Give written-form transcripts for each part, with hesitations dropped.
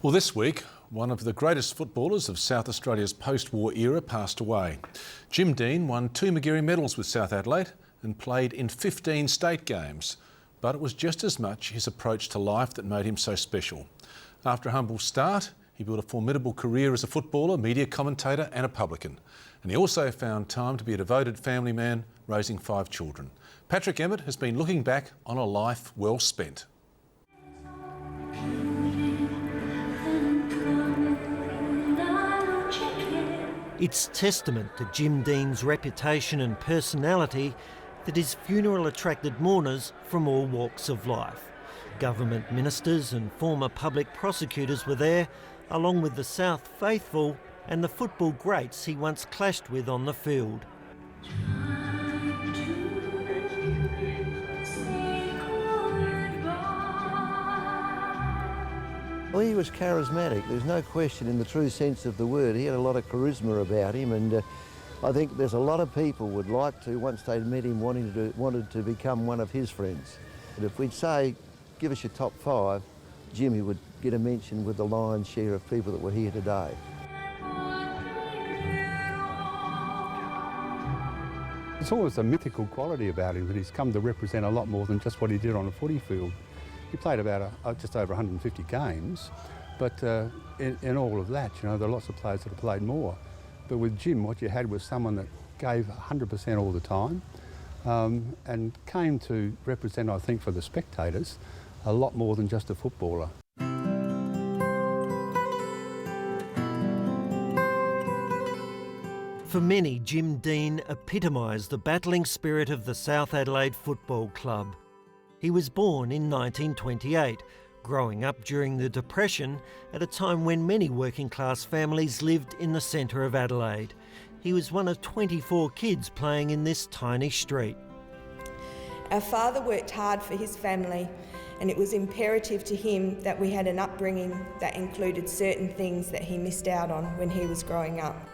Well, this week, one of the greatest footballers of South Australia's post-war era passed away. Jim Deane won 2 Magarey medals with South Adelaide and played in 15 state games. But it was just as much his approach to life that made him so special. After a humble start, he built a formidable career as a footballer, media commentator and a publican. And he also found time to be a devoted family man, raising 5 children. Patrick Emmett has been looking back on a life well spent. It's testament to Jim Deane's reputation and personality that his funeral attracted mourners from all walks of life. Government ministers and former public prosecutors were there, along with the South faithful and the football greats he once clashed with on the field. Well, he was charismatic, there's no question in the true sense of the word. He had a lot of charisma about him, and I think there's a lot of people would like to, once they'd met him, wanted to become one of his friends. But if we'd say, give us your top 5, Jimmy would get a mention with the lion's share of people that were here today. It's always a mythical quality about him that he's come to represent a lot more than just what he did on a footy field. He played about just over 150 games, but in all of that, you know, there are lots of players that have played more. But with Jim, what you had was someone that gave 100% all the time and came to represent, I think, for the spectators, a lot more than just a footballer. For many, Jim Deane epitomised the battling spirit of the South Adelaide Football Club. He was born in 1928, growing up during the Depression at a time when many working class families lived in the centre of Adelaide. He was one of 24 kids playing in this tiny street. Our father worked hard for his family, and it was imperative to him that we had an upbringing that included certain things that he missed out on when he was growing up.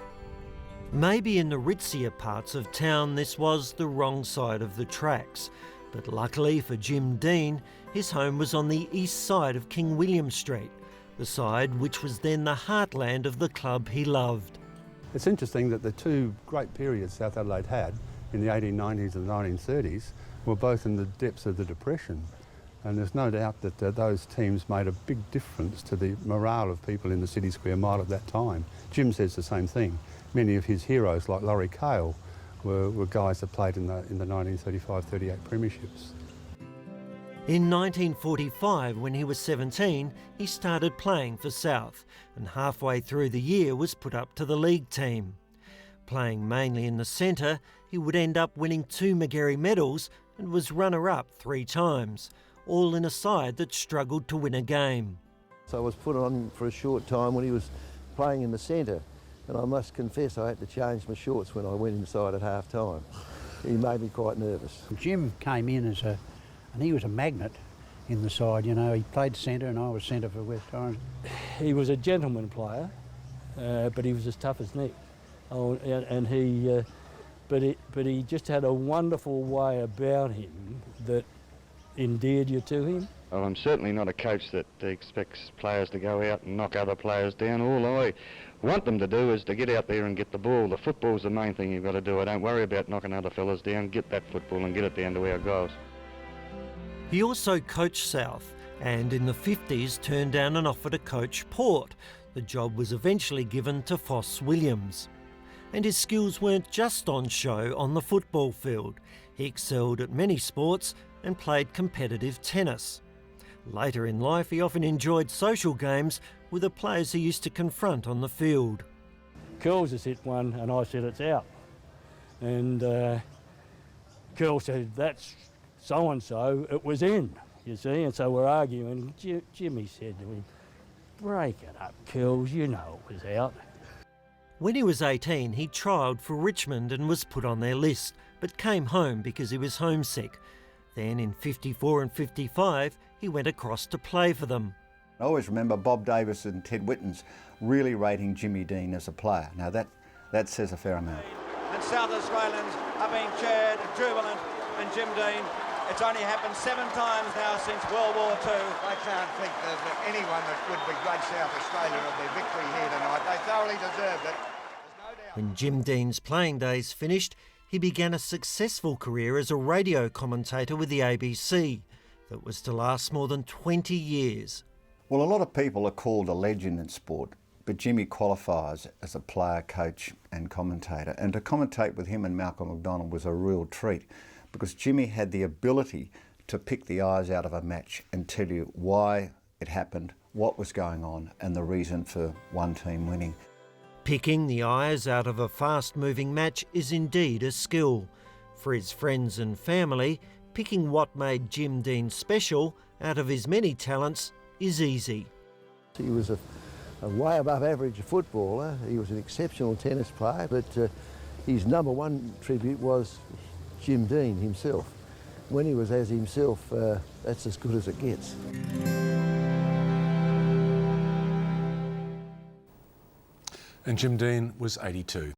Maybe in the ritzier parts of town this was the wrong side of the tracks. But luckily for Jim Deane, his home was on the east side of King William Street, the side which was then the heartland of the club he loved. It's interesting that the 2 great periods South Adelaide had in the 1890s and 1930s were both in the depths of the Depression. And there's no doubt that those teams made a big difference to the morale of people in the City Square Mile at that time. Jim says the same thing. Many of his heroes, like Laurie Cale, were guys that played in the 1935-38 premierships. In 1945, when he was 17, he started playing for South, and halfway through the year was put up to the league team. Playing mainly in the centre, he would end up winning 2 Magarey medals and was runner-up 3 times, all in a side that struggled to win a game. So I was put on for a short time when he was playing in the centre, and I must confess I had to change my shorts when I went inside at half-time. He made me quite nervous. Jim came in and he was a magnet in the side, you know. He played centre and I was centre for West Orange. He was a gentleman player, but he was as tough as Nick. But he just had a wonderful way about him that endeared you to him. Well, I'm certainly not a coach that expects players to go out and knock other players down. All I want them to do is to get out there and get the ball. The football's the main thing you've got to do. I don't worry about knocking other fellas down. Get that football and get it down to our goals. He also coached South, and in the 50s turned down an offer to coach Port. The job was eventually given to Foss Williams. And his skills weren't just on show on the football field. He excelled at many sports and played competitive tennis. Later in life, he often enjoyed social games with the players he used to confront on the field. Curls has hit one and I said it's out. And Curl said, that's so-and-so, it was in, you see. And so we're arguing. Jimmy said to me, break it up, Curls, you know it was out. When he was 18, he trialled for Richmond and was put on their list, but came home because he was homesick. Then in 54 and 55, he went across to play for them. I always remember Bob Davis and Ted Wittens really rating Jimmy Deane as a player. Now that says a fair amount. And South Australians are being cheered, jubilant, and Jim Deane It's only happened 7 times now since World War II. I can't think there's anyone that would begrudge South Australia of their victory here tonight. They thoroughly deserved it. When Jim Deane's playing days finished, he began a successful career as a radio commentator with the ABC that was to last more than 20 years. Well, a lot of people are called a legend in sport, but Jimmy qualifies as a player, coach and commentator. And to commentate with him and Malcolm McDonald was a real treat, because Jimmy had the ability to pick the eyes out of a match and tell you why it happened, what was going on and the reason for one team winning. Picking the eyes out of a fast-moving match is indeed a skill. For his friends and family, picking what made Jim Deane special out of his many talents is easy. He was a way above average footballer. He was an exceptional tennis player, but his number one tribute was Jim Deane himself. When he was as himself, that's as good as it gets. And Jim Deane was 82.